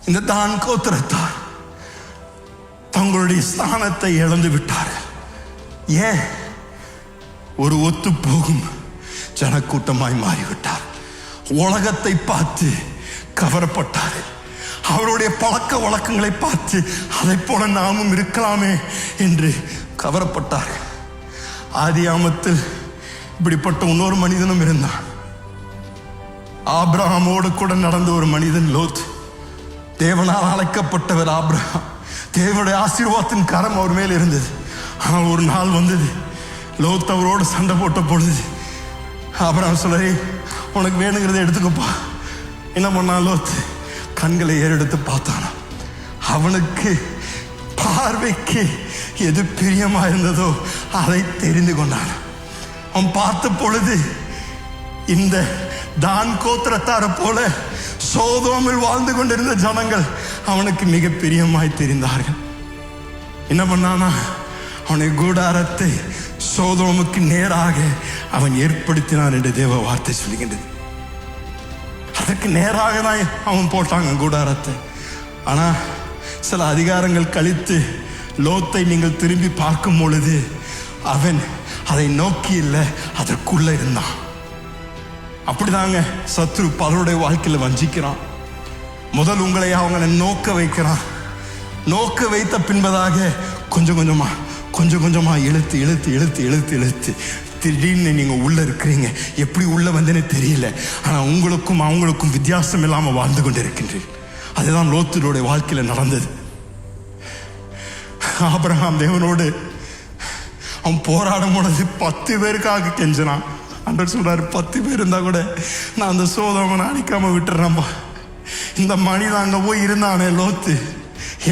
இந்த தான் கோத்திரத்தார் தங்களுடைய ஸ்தானத்தை இழந்து விட்டார்கள். ஏன்? ஒரு ஒத்து போகும் ஜனக்கூட்டமாய் மாறிவிட்டார். உலகத்தை பார்த்து கவரப்பட்டார்கள். அவருடைய பழக்க வழக்கங்களை பார்த்து அதை போல நாமும் இருக்கலாமே என்று கவரப்பட்டார்கள். ஆதியாமத்தில் இப்படிப்பட்ட இன்னொரு மனிதனும் இருந்தான். ஆபிரகாமோடு கூட நடந்த ஒரு மனிதன் லோத். தேவனால் அழைக்கப்பட்டவர் ஆபிரகாம். தேவனுடைய ஆசீர்வாதத்தின் கரம் அவர் மேல் இருந்தது. ஆனால் ஒரு நாள் வந்தது, லோத் அவரோடு சண்டை போட்ட பொழுது ஆபிரகாம் சொல்ல, உனக்கு வேணுங்கிறத எடுத்துக்கப்பா. என்ன பண்ணா லோத்? கண்களை ஏறெடுத்து பார்த்தானா. அவனுக்கு பார்வைக்கு எது பிரியமா இருந்ததோ அதை தெரிந்து கொண்டான். அவன் பார்த்த பொழுது இந்த தான் கோத்திரத்தார போல சோதோமில் வாழ்ந்து கொண்டிருந்த ஜனங்கள் அவனுக்கு மிக பிரியமாய் தெரிந்தார்கள். என்ன பண்ணானா? அவனை கூடாரத்தை சோதோமுக்கு நேராக அவன் ஏற்படுத்தினான் என்று தேவ வார்த்தை சொல்லுகின்றது. அதுக்கு நேராக தான் அவன் போட்டாங்க கூடாரத்தை. ஆனா சில அதிகாரங்கள் கழித்து லோத்தை நீங்கள் திரும்பி பார்க்கும் பொழுது அவன் அதை நோக்கி இல்லை, அதற்குள்ள இருந்தான். அப்படிதாங்க சத்ரு பலருடைய வாழ்க்கையில் வஞ்சிக்கிறான். முதல் உங்களை அவங்களை நோக்க வைக்கிறான். நோக்க வைத்த பின்பதாக கொஞ்சம் கொஞ்சமா இழுத்து இழுத்து இழுத்து இழுத்து இழுத்து திடீர்னு நீங்க உள்ள இருக்கிறீங்க. எப்படி உள்ள வந்தேன்னு தெரியல. ஆனா உங்களுக்கும் அவங்களுக்கும் வித்தியாசம் இல்லாம வாழ்ந்து கொண்டு இருக்கின்றீர்கள். அதுதான் லோத்துடைய வாழ்க்கையில நடந்தது. ஆபிரகாம் தேவனோடு அவன் போராடும் பொழுது 10 பேருக்காக கெஞ்சினான். அன்றர் சொல்றாரு, 10 பேர் இருந்தா கூட நான் அந்த சோதோமனை அழிக்காம விட்டுறேன்பா. இந்த மனிதன் அங்க போய் இருந்தானே லோத்து,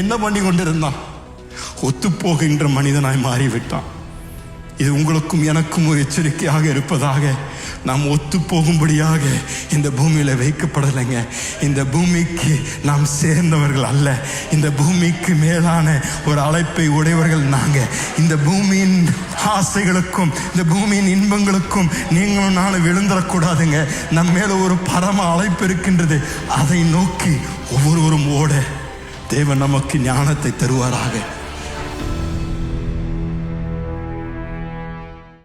என்ன பண்ணி கொண்டு இருந்தான்? ஒத்து போகின்ற மனிதனாய் மாறிவிட்டான். இது உங்களுக்கும் எனக்கும் ஒரு எச்சரிக்கையாக இருப்பதாக. நாம் ஒத்து போகும்படியாக இந்த பூமியில வைக்கப்படலைங்க. இந்த பூமிக்கு நாம் சேர்ந்தவர்கள் அல்ல. இந்த பூமிக்கு மேலான ஒரு அழைப்பை உடையவர்கள் நாங்க. இந்த பூமியின் ஆசைகளுக்கும் இந்த பூமியின் இன்பங்களுக்கும் நீங்களும் நானும் விழுந்துடக்கூடாதுங்க. நம்ம மேல ஒரு பரம அழைப்பு இருக்கின்றது. அதை நோக்கி ஒவ்வொருவரும் ஓட தேவன் நமக்கு ஞானத்தை தருவாராக.